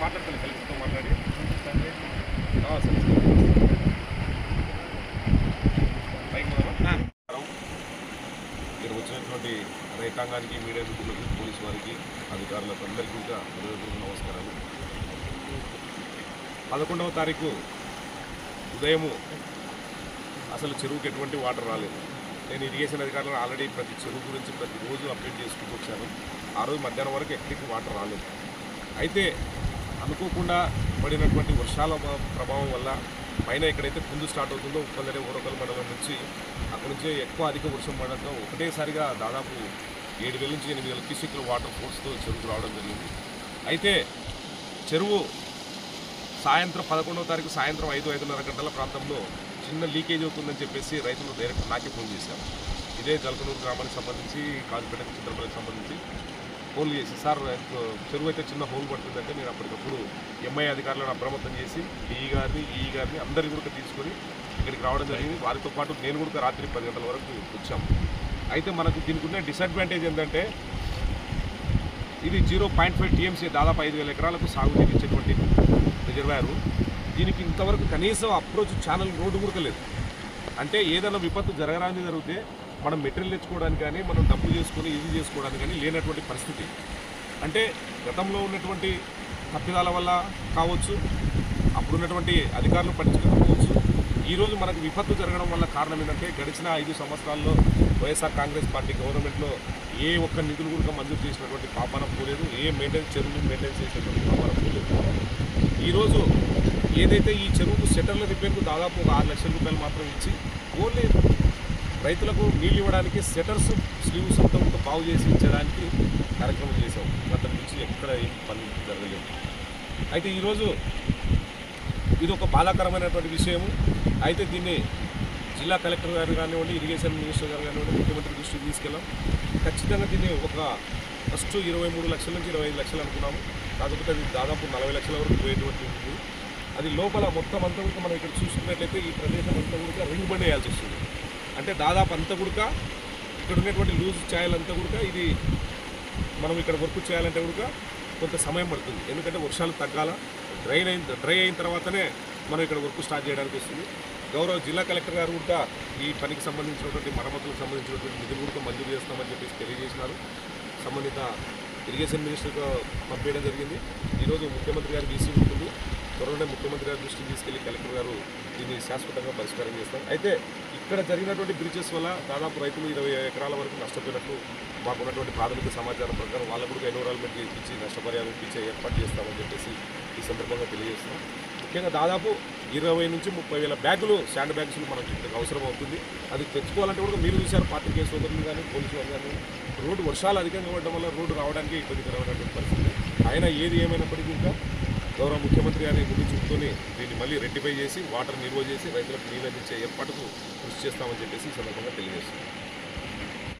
మాట్లాడతాను కలెక్టర్తో మాట్లాడి ఇక్కడ వచ్చినటువంటి రైతాంగానికి, మీడియా మిత్రులకు, పోలీసు వారికి, అధికారులకు అందరికీ కూడా హృదయపూర్వక నమస్కారాలు. 11వ తారీఖు ఉదయము అసలు చెరువుకి ఎటువంటి వాటర్ రాలేదు. నేను ఇరిగేషన్ అధికారులను ఆల్రెడీ ప్రతి చెరువు గురించి ప్రతిరోజు అప్డేట్ చేసుకుంటూ వచ్చాను. ఆ రోజు మధ్యాహ్నం వరకు ఎక్కడికి వాటర్ రాలేదు. అయితే అనుకోకుండా పడినటువంటి వర్షాల ప్రభావం వల్ల పైన ఎక్కడైతే పుంజు స్టార్ట్ అవుతుందో ఉప్పందరే ఊరకల్ మండలం నుంచి అక్కడి నుంచి అధిక వర్షం పడడంతో ఒకటేసారిగా దాదాపు 7,000 నుంచి 8,000 క్యూసెక్ల వాటర్ ఫోర్స్తో చెరువుకు రావడం జరిగింది. అయితే చెరువు సాయంత్రం 11వ తారీఖు సాయంత్రం 5-5:30 గంటల ప్రాంతంలో చిన్న లీకేజ్ అవుతుందని చెప్పేసి రైతులు డైరెక్ట్ నాకే ఫోన్ చేశారు. ఇదే జలకనూరు గ్రామానికి సంబంధించి, కాజుపేట చిత్రపల్లికి సంబంధించి ఫోన్ చేసి, సార్ చెరువు అయితే చిన్న హోల్ పడుతుందంటే నేను అప్పటికప్పుడు ఎంఐ అధికారులను అప్రమత్తం చేసి ఈ గారిని అందరినీ కూడా తీసుకొని ఇక్కడికి రావడం జరిగింది. వారితో పాటు నేను కూడా రాత్రి 10 గంటల వరకు వచ్చాము. అయితే మనకు దీనికి ఉన్న డిసడ్వాంటేజ్ ఏంటంటే ఇది 0.5 TMC దాదాపు 5,000 ఎకరాలకు సాగు చేయించేటువంటి రిజర్వాయరు. దీనికి ఇంతవరకు కనీసం అప్రోచ్ ఛానల్ రోడ్డు కూడా లేదు. అంటే ఏదైనా విపత్తు జరగరాని జరిగితే మనం మెటీరియల్ తెచ్చుకోవడానికి కానీ, మనం డబ్బు చేసుకొని ఈజీ చేసుకోవడానికి కానీ లేనటువంటి పరిస్థితి. అంటే గతంలో ఉన్నటువంటి తప్పిదాల వల్ల కావచ్చు, అప్పుడున్నటువంటి అధికారులు పట్టించుకోకపోవచ్చు. ఈరోజు మనకు విపత్తు జరగడం వల్ల కారణం ఏంటంటే గడిచిన 5 సంవత్సరాల్లో వైఎస్ఆర్ కాంగ్రెస్ పార్టీ గవర్నమెంట్లో ఏ ఒక్క నిధులు కూడా మంజూరు చేసినటువంటి పాపాన పోలేదు. ఏ చెరువుని మెయింటైన్ చేసినటువంటి పాపాన పోలేదు. ఈరోజు ఏదైతే ఈ చెరువుకు షట్టర్ల రిపేర్కు దాదాపు 6 లక్షల రూపాయలు మాత్రం ఇచ్చి ఓన్లీ రైతులకు నీళ్ళు ఇవ్వడానికి షట్టర్స్, స్లీవ్స్ అంతా బాగు చేసి ఇచ్చడానికి కార్యక్రమం చేసాం. అతని నుంచి ఎక్కడ ఏం పని జరగలేదు. అయితే ఈరోజు ఇది ఒక బాధాకరమైనటువంటి విషయము. అయితే దీన్ని జిల్లా కలెక్టర్ గారు కానివ్వండి, ఇరిగేషన్ మినిస్టర్ గారు కానివ్వండి, ముఖ్యమంత్రి దృష్టికి తీసుకెళ్ళాం. ఖచ్చితంగా దీన్ని ఫస్ట్ 23 లక్షల నుంచి 25 లక్షలు అనుకున్నాము. కాకపోతే అది దాదాపు 40 లక్షల వరకు పోయేటువంటి ఉంది. అది లోపల మొత్తం అంతా కూడా మనం ఇక్కడ చూసుకున్నట్లయితే ఈ ప్రదేశం అంతా కూడా రింగ్ బండ్ వేయాల్సి వస్తుంది. అంటే దాదాపు అంతా కూడా ఇక్కడ ఉన్నటువంటి లూజ్ ఛాయలంతా కూడా ఇది మనం ఇక్కడ వర్క్ చేయాలంటే కూడా కొంత సమయం పడుతుంది. ఎందుకంటే వర్షాలు తగ్గాల, డ్రై అయిన తర్వాతనే మనం ఇక్కడ వర్క్ స్టార్ట్ చేయడానికి వస్తుంది. గౌరవ జిల్లా కలెక్టర్ గారు కూడా ఈ పనికి సంబంధించినటువంటి మరమ్మతులకు సంబంధించినటువంటి నిధులు కూడా మంజూరు చేస్తామని చెప్పేసి తెలియజేసినారు. సంబంధిత ఇరిగేషన్ మినిస్టర్గా పంపించడం జరిగింది. ఈరోజు ముఖ్యమంత్రి గారు వీసీ ఉంటుంది. త్వరలోనే ముఖ్యమంత్రి గారి దృష్టికి తీసుకెళ్లి కలెక్టర్ గారు దీన్ని శాశ్వతంగా పరిష్కారం చేస్తారు. అయితే ఇక్కడ జరిగినటువంటి బ్రిడ్జెస్ వల్ల దాదాపు రైతులు 20 ఎకరాల వరకు నష్టపోయినట్లు మాకున్నటువంటి ప్రాథమిక సమాచారం ప్రకారం వాళ్ళకు కూడా ఎన్విరాన్మెంట్ ఇప్పించి నష్టపరిహారం ఇప్పించే ఏర్పాటు చేస్తామని చెప్పేసి ఈ సందర్భంగా తెలియజేస్తున్నాం. ముఖ్యంగా దాదాపు 20 నుంచి 30,000 బ్యాగులు, శాండ్ బ్యాగ్స్ మనకి ఇక్కడికి అవసరం అవుతుంది. అది తెచ్చుకోవాలంటే కూడా మీరు చూశారు, పాత్రికేయ సోదరులు కానీ, పోలీసు వాళ్ళు కానీ, రోడ్డు వర్షాలు అధికంగా పడడం వల్ల రోడ్డు రావడానికి ఇబ్బందికరమైనటువంటి పరిస్థితి. అయినా ఏది ఏమైనప్పటికీ ఇంకా గౌరవ ముఖ్యమంత్రి గారిని ముందు చూపుకొని దీన్ని మళ్ళీ రెక్టిఫై చేసి వాటర్ నిల్వ చేసి రైతులకు నీళ్ళు అందించే ఏర్పాటుకు కృషి చేస్తామని చెప్పేసి ఈ సందర్భంగా తెలియజేస్తున్నాం.